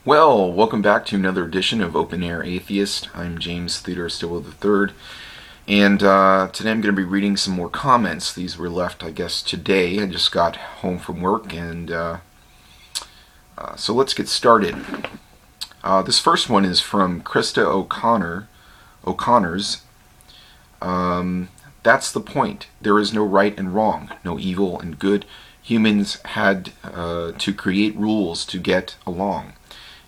Well, welcome back to another edition of Open Air Atheist. I'm James Theodore Stillwell III, and today I'm going to be reading some more comments. These were left, I guess, today. I just got home from work, and so let's get started. This first one is from Krista OConnor's. That's the point. There is no right and wrong, no evil and good. Humans had to create rules to get along,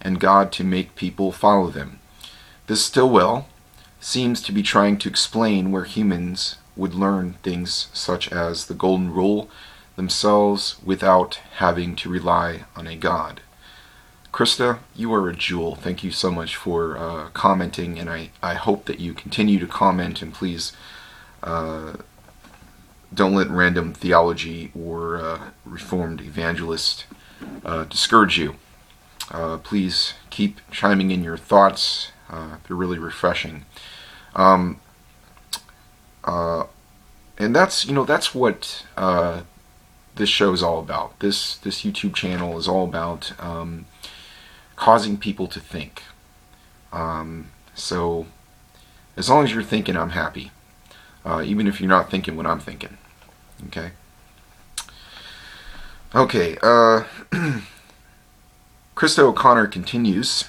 and God to make people follow them. This Stillwell seems to be trying to explain where humans would learn things such as the golden rule themselves without having to rely on a God. Krista, you are a jewel. Thank you so much for commenting, and I hope that you continue to comment, and please don't let random theology or Reformed evangelist discourage you. Please keep chiming in your thoughts. They're really refreshing. And that's what this show is all about. This YouTube channel is all about causing people to think. So as long as you're thinking, I'm happy. Even if you're not thinking what I'm thinking. Okay? Okay, Krista OConnor continues,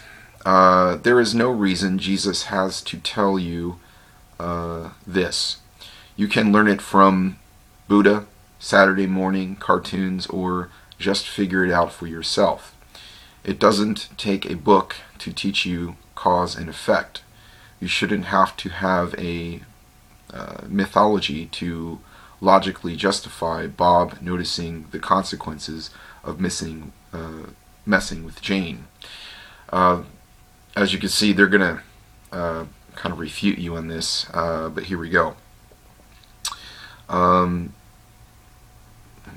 there is no reason Jesus has to tell you this. You can learn it from Buddha, Saturday morning cartoons, or just figure it out for yourself. It doesn't take a book to teach you cause and effect. You shouldn't have to have a mythology to logically justify Bob noticing the consequences of messing with Jane. As you can see, they're going to kind of refute you on this, but here we go. Let me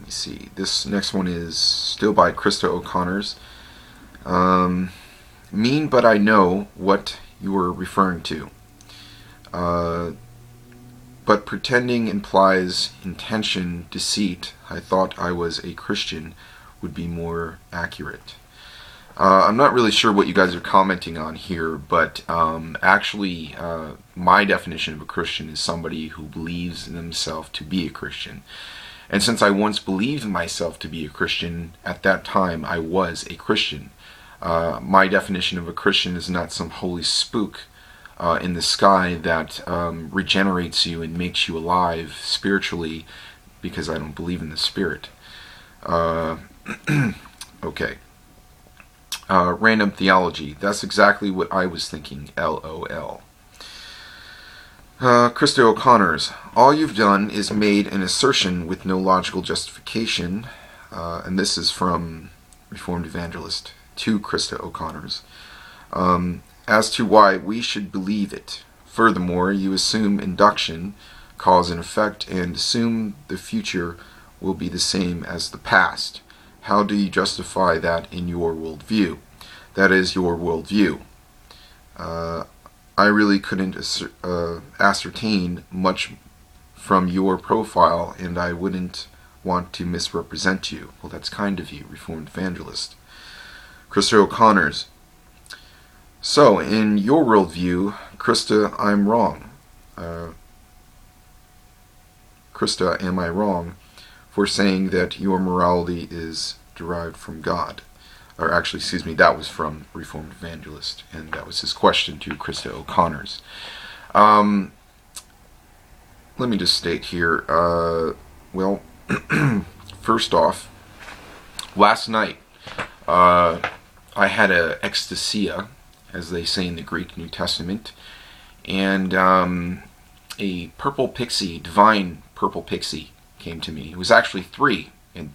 see. This next one is still by Krista OConnor's. Mean, but I know what you were referring to. But pretending implies intention, deceit. I thought I was a Christian would be more accurate. I'm not really sure what you guys are commenting on here, but actually my definition of a Christian is somebody who believes in themselves to be a Christian. And since I once believed myself to be a Christian, at that time I was a Christian. My definition of a Christian is not some holy spook in the sky that regenerates you and makes you alive spiritually, because I don't believe in the Spirit. Okay. Random theology. That's exactly what I was thinking. LOL. Krista OConnor's. All you've done is made an assertion with no logical justification. And this is from Reformed Evangelist to Krista OConnor's. As to why we should believe it. Furthermore, you assume induction, cause and effect, and assume the future will be the same as the past. How do you justify that in your worldview? That is your worldview. I really couldn't ascertain much from your profile, and I wouldn't want to misrepresent you. Well, that's kind of you, Reformed Evangelist. Krista OConnor's. So, in your worldview, Krista, I'm wrong. Krista, am I wrong for saying that your morality is derived from God? Or actually, excuse me, that was from Reformed Evangelist, and that was his question to Krista OConnor's. Let me just state here, well, first off, last night, I had a ecstasia, as they say in the Greek New Testament, and a purple pixie, divine purple pixie, came to me. It was actually three,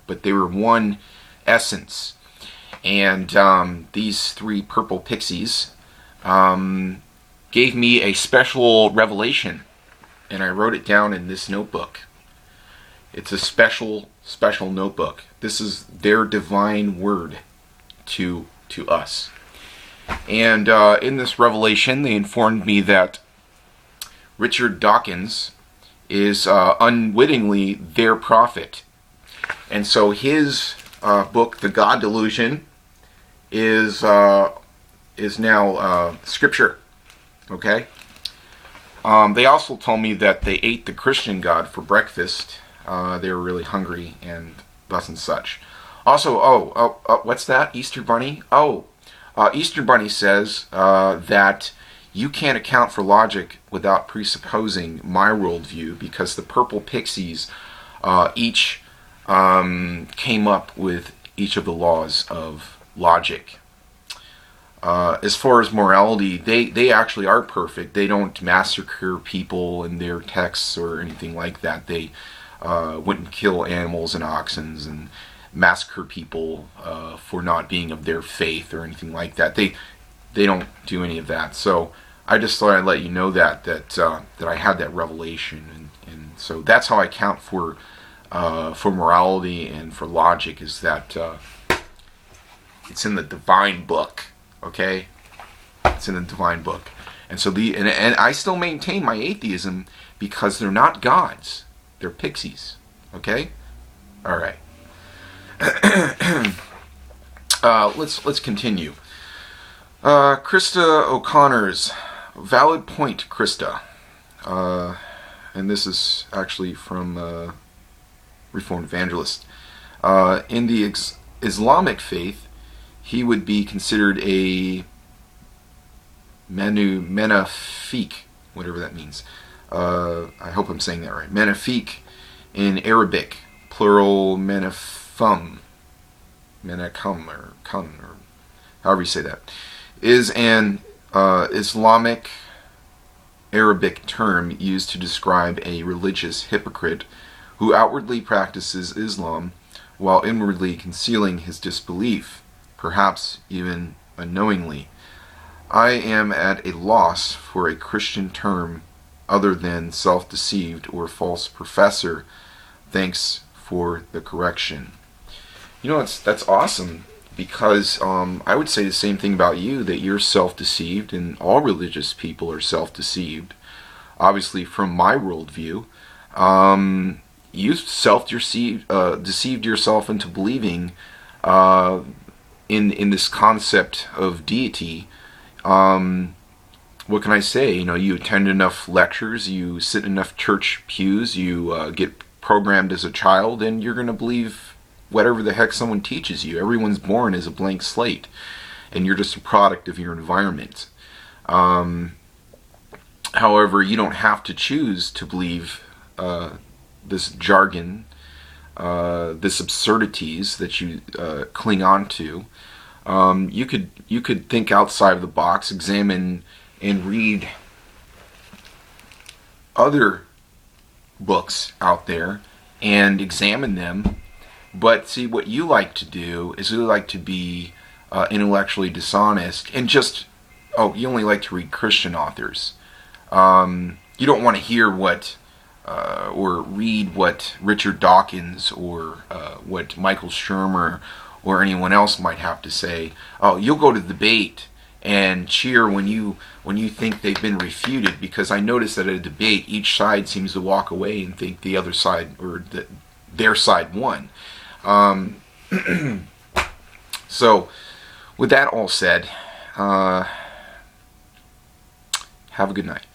but they were one essence. And these three purple pixies gave me a special revelation, and I wrote it down in this notebook. It's a special notebook. This is their divine word to us. And in this revelation, they informed me that Richard Dawkins is unwittingly their prophet. And so his book, The God Delusion, is is now scripture. Okay. They also told me that they ate the Christian God for breakfast. They were really hungry and thus and such. Also, what's that? Easter Bunny? Easter Bunny says that you can't account for logic without presupposing my worldview, because the purple pixies each came up with each of the laws of logic. As far as morality, they actually are perfect. They don't massacre people in their texts or anything like that. They wouldn't kill animals and oxen and massacre people for not being of their faith or anything like that. They don't do any of that. So I just thought I'd let you know that I had that revelation, and so that's how I count for morality and for logic, is that it's in the divine book. Okay, it's in the divine book, and so and I still maintain my atheism because they're not gods; they're pixies. Okay, all right. Let's continue. Krista OConnor's valid point, Krista, and this is actually from Reformed Evangelist. In the Islamic faith, he would be considered a Menafik, whatever that means. I hope I'm saying that right. Menafik in Arabic, plural menafum, menakum, or kun, or however you say that, is an Islamic Arabic term used to describe a religious hypocrite who outwardly practices Islam while inwardly concealing his disbelief, perhaps even unknowingly. I am at a loss for a Christian term other than self-deceived or false professor. Thanks for the correction. You know, that's awesome, because I would say the same thing about you, that you're self-deceived, and all religious people are self-deceived. Obviously, from my worldview, you deceived yourself into believing in this concept of deity. What can I say? You know, you attend enough lectures, you sit in enough church pews, you get programmed as a child, and you're going to believe whatever the heck someone teaches you. Everyone's born as a blank slate, and you're just a product of your environment. However, you don't have to choose to believe this jargon, this absurdities that you cling on to. You could think outside of the box, examine and read other books out there and examine them. But see, what you like to do is you like to be intellectually dishonest, and you only like to read Christian authors. You don't want to hear or read what Richard Dawkins or what Michael Shermer or anyone else might have to say. Oh, you'll go to the debate and cheer when you think they've been refuted, because I notice that at a debate, each side seems to walk away and think the other side, or their side, won. So, with that all said, have a good night.